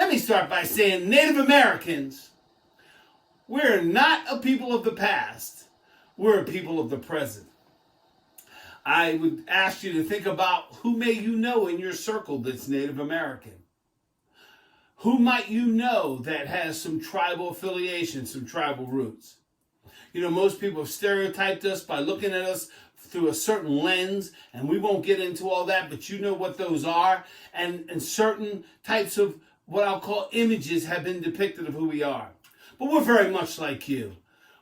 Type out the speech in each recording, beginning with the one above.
Let me start by saying Native Americans, we're not a people of the past. We're a people of the present. I would ask you to think about who may you know in your circle that's Native American. Who might you know that has some tribal affiliation, some tribal roots? You know, most people have stereotyped us by looking at us through a certain lens, and we won't get into all that, but you know what those are. And certain types of what I'll call images have been depicted of who we are. But we're very much like you.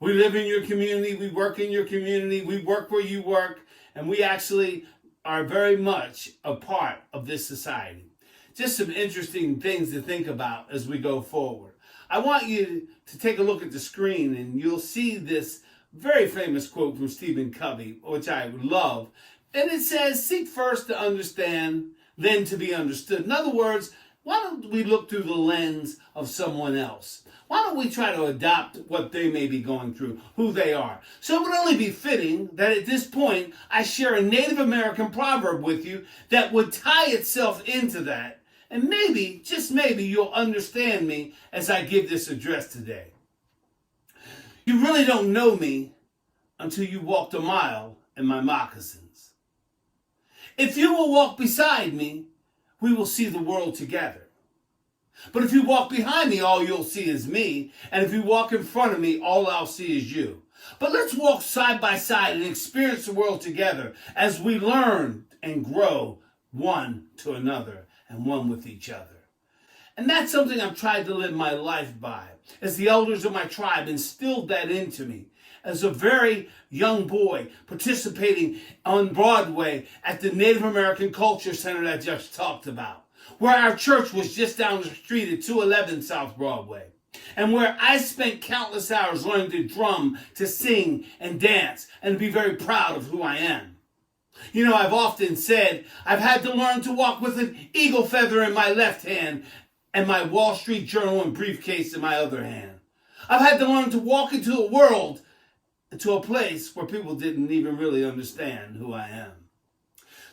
We live in your community, we work in your community, we work where you work, and we actually are very much a part of this society. Just some interesting things to think about as we go forward. I want you to take a look at the screen and you'll see this very famous quote from Stephen Covey, which I love. And it says, seek first to understand, then to be understood. In other words, why don't we look through the lens of someone else? Why don't we try to adopt what they may be going through, who they are? So it would only be fitting that at this point I share a Native American proverb with you that would tie itself into that. And maybe, just maybe, you'll understand me as I give this address today. You really don't know me until you walked a mile in my moccasins. If you will walk beside me, we will see the world together. But if you walk behind me, all you'll see is me. And if you walk in front of me, all I'll see is you. But let's walk side by side and experience the world together as we learn and grow one to another and one with each other. And that's something I've tried to live my life by, as the elders of my tribe instilled that into me. As a very young boy participating on Broadway at the Native American Culture Center that I just talked about, where our church was just down the street at 211 South Broadway, and where I spent countless hours learning to drum, to sing and dance, and to be very proud of who I am. You know, I've often said I've had to learn to walk with an eagle feather in my left hand and my Wall Street Journal and briefcase in my other hand. I've had to learn to walk into a world, into a place where people didn't even really understand who I am.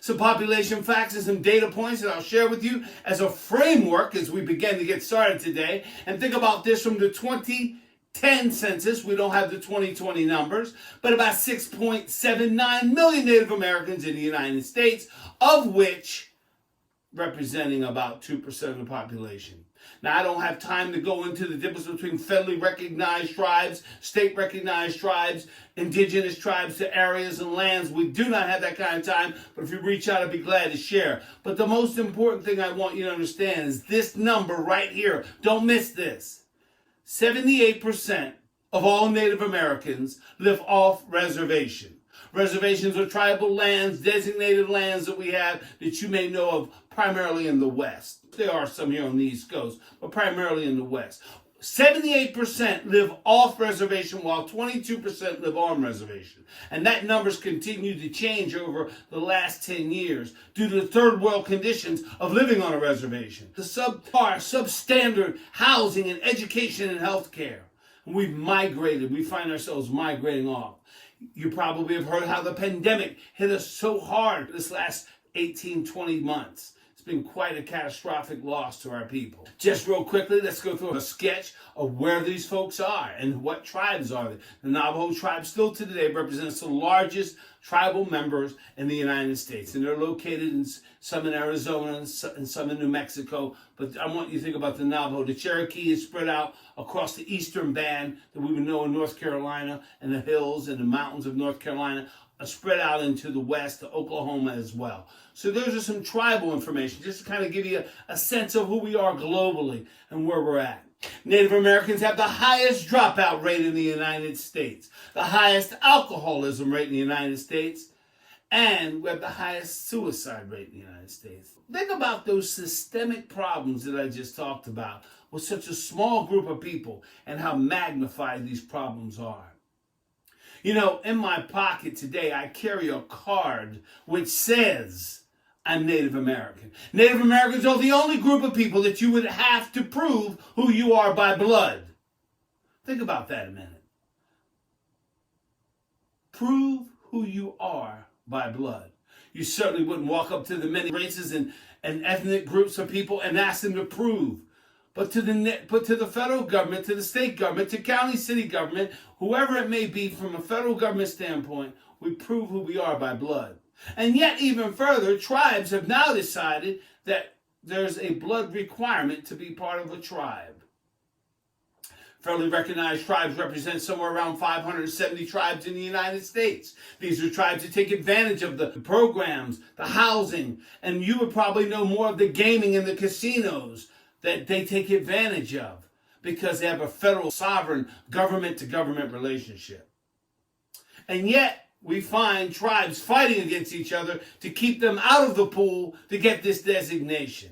Some population facts and some data points that I'll share with you as a framework as we begin to get started today. And think about this from the 2010 census. We don't have the 2020 numbers, but about 6.79 million Native Americans in the United States, of which representing about 2% of the population. Now, I don't have time to go into the difference between federally recognized tribes, state recognized tribes, indigenous tribes to areas and lands. We do not have that kind of time, but if you reach out, I'd be glad to share. But the most important thing I want you to understand is this number right here. Don't miss this. 78% of all Native Americans live off reservation. Reservations are tribal lands, designated lands that we have that you may know of primarily in the West. There are some here on the East Coast, but primarily in the West. 78% live off reservation while 22% live on reservation. And that number's continued to change over the last 10 years due to the third world conditions of living on a reservation. The subpar, substandard housing and education and health care. We've migrated. We find ourselves migrating off. You probably have heard how the pandemic hit us so hard this last 18, 20 months. It's been quite a catastrophic loss to our people. Just real quickly, let's go through a sketch of where these folks are and what tribes are they. The Navajo Tribe still to today represents the largest tribal members in the United States. And they're located in some in Arizona and some in New Mexico. But I want you to think about the Navajo. The Cherokee is spread out across the eastern band that we would know in North Carolina and the hills and the mountains of North Carolina, spread out into the west to Oklahoma as well. So those are some tribal information, just to kind of give you a sense of who we are globally and where we're at. Native Americans have the highest dropout rate in the United States, the highest alcoholism rate in the United States, and we have the highest suicide rate in the United States. Think about those systemic problems that I just talked about with such a small group of people and how magnified these problems are. You know, in my pocket today, I carry a card which says I'm Native American. Native Americans are the only group of people that you would have to prove who you are by blood. Think about that a minute. Prove who you are by blood. You certainly wouldn't walk up to the many races and ethnic groups of people and ask them to prove but to the federal government, to the state government, to county, city government, whoever it may be from a federal government standpoint, we prove who we are by blood. And yet, even further, tribes have now decided that there's a blood requirement to be part of a tribe. Federally recognized tribes represent somewhere around 570 tribes in the United States. These are tribes that take advantage of the programs, the housing, and you would probably know more of the gaming and the casinos that they take advantage of because they have a federal sovereign government-to-government relationship. And yet, we find tribes fighting against each other to keep them out of the pool to get this designation.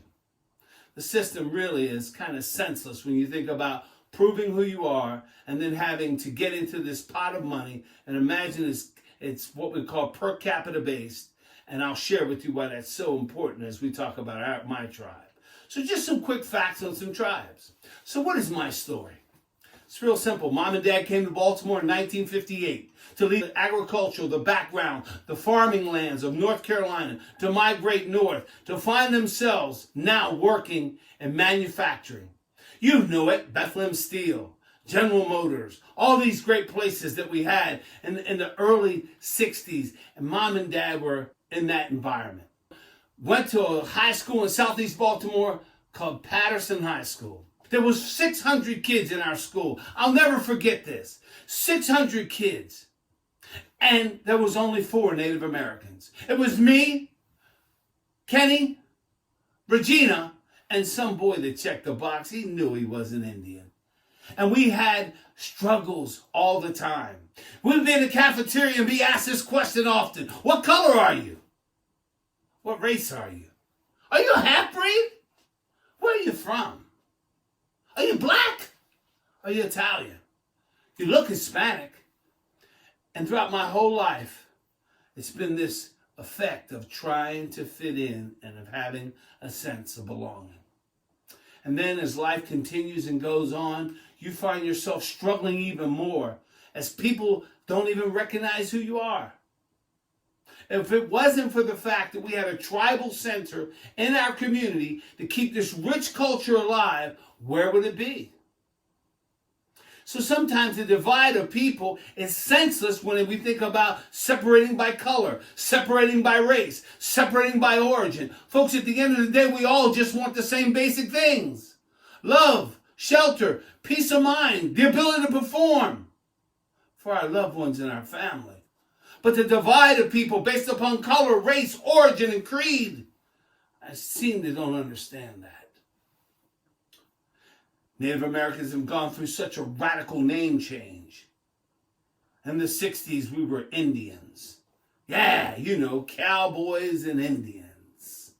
The system really is kind of senseless when you think about proving who you are and then having to get into this pot of money. And imagine it's what we call per capita based. And I'll share with you why that's so important as we talk about my tribe. So just some quick facts on some tribes. So what is my story? It's real simple. Mom and Dad came to Baltimore in 1958 to leave the agricultural, the background, the farming lands of North Carolina, to migrate north, to find themselves now working in manufacturing. You know it, Bethlehem Steel, General Motors, all these great places that we had in the early 60s. And Mom and Dad were in that environment. Went to a high school in Southeast Baltimore called Patterson High School. There was 600 kids in our school. I'll never forget this. 600 kids. And there was only 4 Native Americans. It was me, Kenny, Regina, and some boy that checked the box. He knew he was an Indian. And we had struggles all the time. We'd be in the cafeteria and be asked this question often. What color are you? What race are you? Are you a half-breed? Where are you from? Are you black? Are you Italian? You look Hispanic. And throughout my whole life, it's been this effect of trying to fit in and of having a sense of belonging. And then as life continues and goes on, you find yourself struggling even more as people don't even recognize who you are. If it wasn't for the fact that we had a tribal center in our community to keep this rich culture alive, where would it be? So sometimes the divide of people is senseless when we think about separating by color, separating by race, separating by origin. Folks, at the end of the day, we all just want the same basic things. Love, shelter, peace of mind, the ability to perform for our loved ones and our family. But the divide of people based upon color, race, origin, and creed, I seem to don't understand that. Native Americans have gone through such a radical name change. In the 60s, we were Indians. Yeah, you know, cowboys and Indians.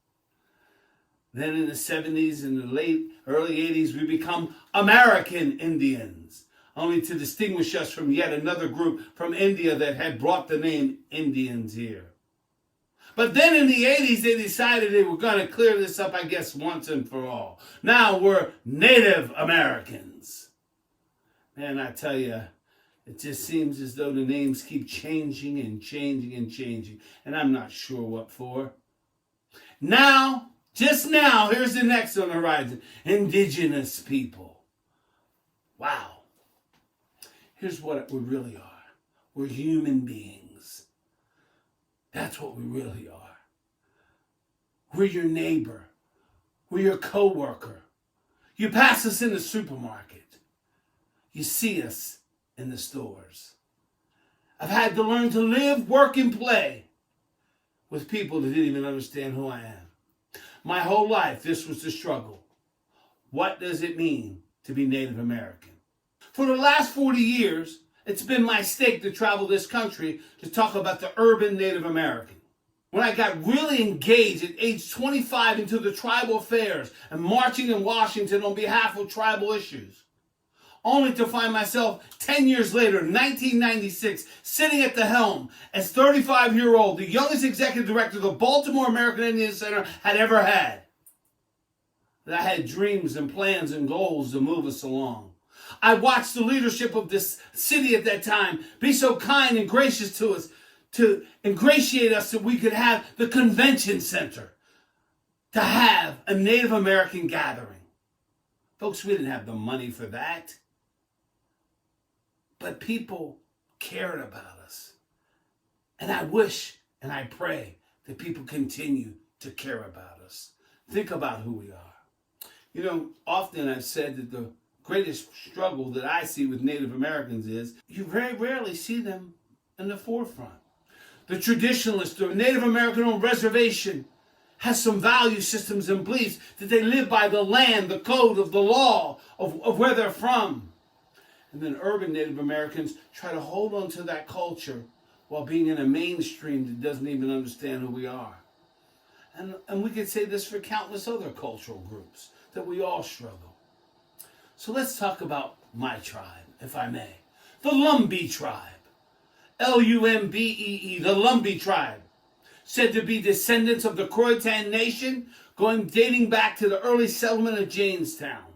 Then in the 70s and the early 80s, we become American Indians, only to distinguish us from yet another group from India that had brought the name Indians here. But then in the 80s, they decided they were going to clear this up, I guess, once and for all. Now we're Native Americans. Man, I tell you, it just seems as though the names keep changing and changing and changing. And I'm not sure what for. Now, just now, here's the next on the horizon. Indigenous people. Wow. Here's what we really are. We're human beings. That's what we really are. We're your neighbor. We're your co-worker. You pass us in the supermarket. You see us in the stores. I've had to learn to live, work, and play with people that didn't even understand who I am. My whole life, this was the struggle. What does it mean to be Native American? For the last 40 years, it's been my stake to travel this country to talk about the urban Native American. When I got really engaged at age 25 into the tribal affairs and marching in Washington on behalf of tribal issues, only to find myself 10 years later, 1996, sitting at the helm as 35-year-old, the youngest executive director the Baltimore American Indian Center had ever had. That I had dreams and plans and goals to move us along. I watched the leadership of this city at that time be so kind and gracious to us, to ingratiate us that we could have the convention center, to have a Native American gathering. Folks, we didn't have the money for that. But people cared about us. And I wish and I pray that people continue to care about us. Think about who we are. Often I've said that the greatest struggle that I see with Native Americans is you very rarely see them in the forefront. The traditionalist or Native American-owned reservation has some value systems and beliefs that they live by the land, the code of the law of where they're from. And then urban Native Americans try to hold on to that culture while being in a mainstream that doesn't even understand who we are. And we could say this for countless other cultural groups, that we all struggle. So let's talk about my tribe, if I may. The Lumbee Tribe. Lumbee, the Lumbee Tribe. Said to be descendants of the Croatan Nation, dating back to the early settlement of Jamestown.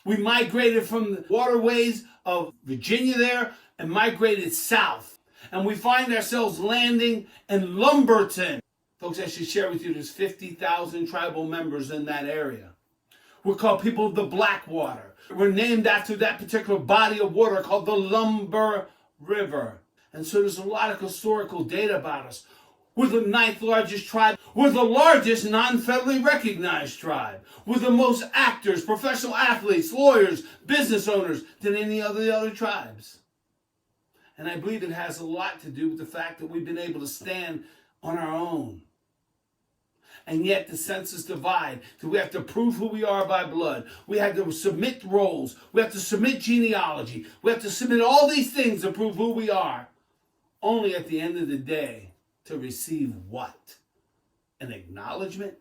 We migrated from the waterways of Virginia there and migrated south. And we find ourselves landing in Lumberton. Folks, I should share with you, there's 50,000 tribal members in that area. We're called people of the Blackwater. We're named after that particular body of water called the Lumber River. And so there's a lot of historical data about us. We're the 9th largest tribe. We're the largest non-federally recognized tribe. We're the most actors, professional athletes, lawyers, business owners than any of the other tribes. And I believe it has a lot to do with the fact that we've been able to stand on our own. And yet the Senseless Divide, that we have to prove who we are by blood. We have to submit roles. We have to submit genealogy. We have to submit all these things to prove who we are. Only at the end of the day to receive what? An acknowledgement?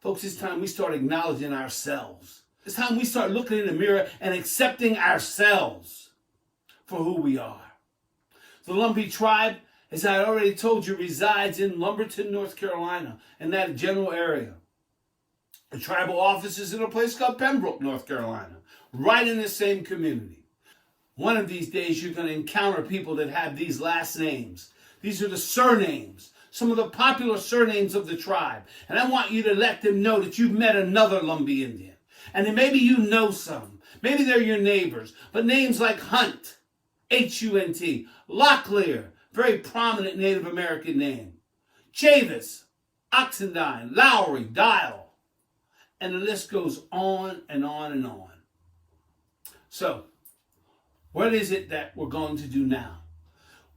Folks, it's time we start acknowledging ourselves. It's time we start looking in the mirror and accepting ourselves for who we are. The Lumbee Tribe, as I already told you, resides in Lumberton, North Carolina, in that general area. The tribal office is in a place called Pembroke, North Carolina, right in the same community. One of these days, you're going to encounter people that have these last names. These are the surnames, some of the popular surnames of the tribe. And I want you to let them know that you've met another Lumbee Indian. And then maybe you know some. Maybe they're your neighbors. But names like Hunt, H-U-N-T, Locklear, very prominent Native American name. Chavis, Oxendine, Lowry, Dial. And the list goes on and on and on. So, what is it that we're going to do now?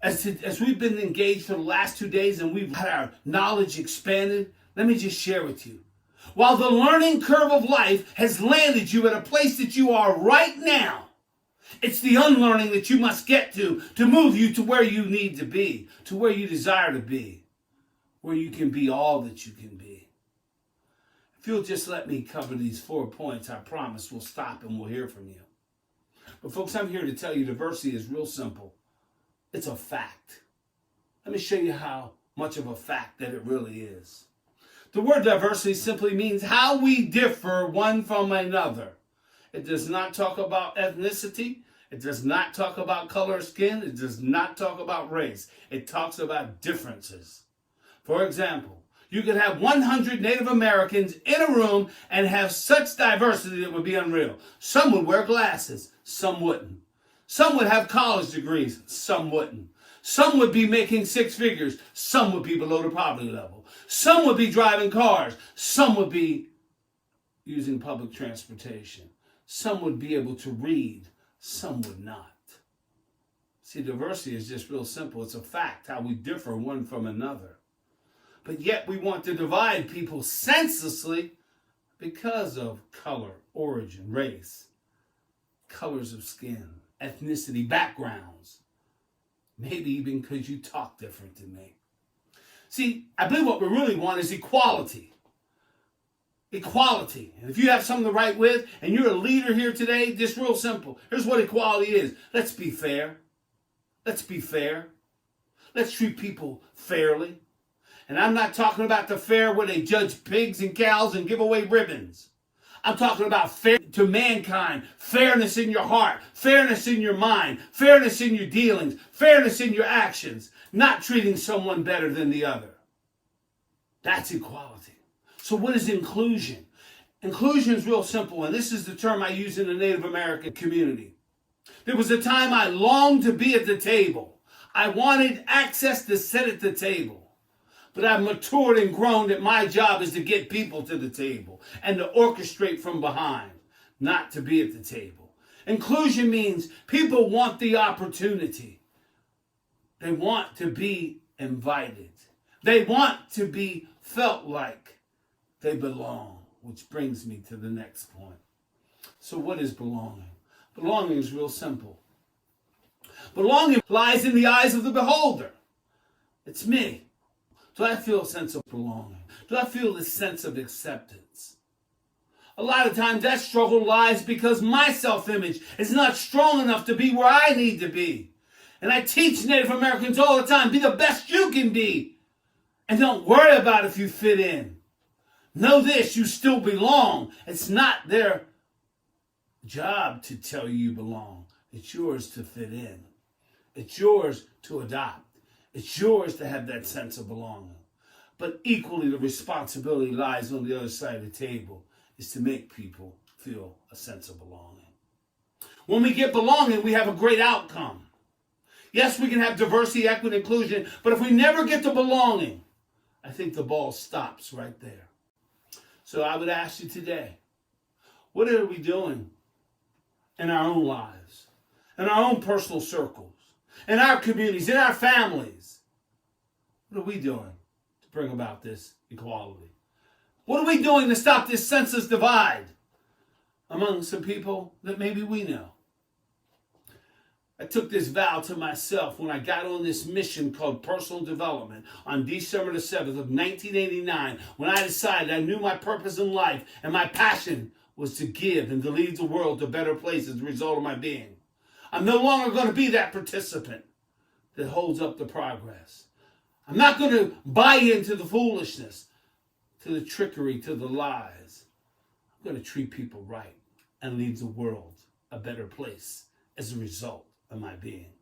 As we've been engaged for the last 2 days and we've had our knowledge expanded, let me just share with you. While the learning curve of life has landed you at a place that you are right now, it's the unlearning that you must get to move you to where you need to be, to where you desire to be, where you can be all that you can be. If you'll just let me cover these 4 points, I promise we'll stop and we'll hear from you. But folks, I'm here to tell you diversity is real simple. It's a fact. Let me show you how much of a fact that it really is. The word diversity simply means how we differ one from another. It does not talk about ethnicity. It does not talk about color of skin. It does not talk about race. It talks about differences. For example, you could have 100 Native Americans in a room and have such diversity that would be unreal. Some would wear glasses. Some wouldn't. Some would have college degrees. Some wouldn't. Some would be making 6 figures. Some would be below the poverty level. Some would be driving cars. Some would be using public transportation. Some would be able to read. Some would not. See, diversity is just real simple. It's a fact, how we differ one from another. But yet we want to divide people senselessly because of color, origin, race, colors of skin, ethnicity, backgrounds. Maybe even because you talk different than me. See, I believe what we really want is equality. Equality. And if you have something to write with and you're a leader here today, just real simple. Here's what equality is. Let's be fair. Let's be fair. Let's treat people fairly. And I'm not talking about the fair where they judge pigs and cows and give away ribbons. I'm talking about fair to mankind, fairness in your heart, fairness in your mind, fairness in your dealings, fairness in your actions, not treating someone better than the other. That's equality. So what is inclusion? Inclusion is real simple, and this is the term I use in the Native American community. There was a time I longed to be at the table. I wanted access to sit at the table. But I've matured and grown that my job is to get people to the table and to orchestrate from behind, not to be at the table. Inclusion means people want the opportunity. They want to be invited. They want to be felt like they belong, which brings me to the next point. So what is belonging? Belonging is real simple. Belonging lies in the eyes of the beholder. It's me. Do I feel a sense of belonging? Do I feel this sense of acceptance? A lot of times that struggle lies because my self-image is not strong enough to be where I need to be. And I teach Native Americans all the time, be the best you can be. And don't worry about if you fit in. Know this, you still belong. It's not their job to tell you belong. It's yours to fit in. It's yours to adopt. It's yours to have that sense of belonging. But equally, the responsibility lies on the other side of the table, is to make people feel a sense of belonging. When we get belonging, we have a great outcome. Yes, we can have diversity, equity, inclusion, but if we never get to belonging, I think the ball stops right there. So I would ask you today, what are we doing in our own lives, in our own personal circles, in our communities, in our families? What are we doing to bring about this equality? What are we doing to stop this senseless divide among some people that maybe we know? I took this vow to myself when I got on this mission called personal development on December the 7th of 1989, when I decided I knew my purpose in life and my passion was to give and to lead the world to better places as a result of my being. I'm no longer going to be that participant that holds up the progress. I'm not going to buy into the foolishness, to the trickery, to the lies. I'm going to treat people right and leave the world a better place as a result of my being.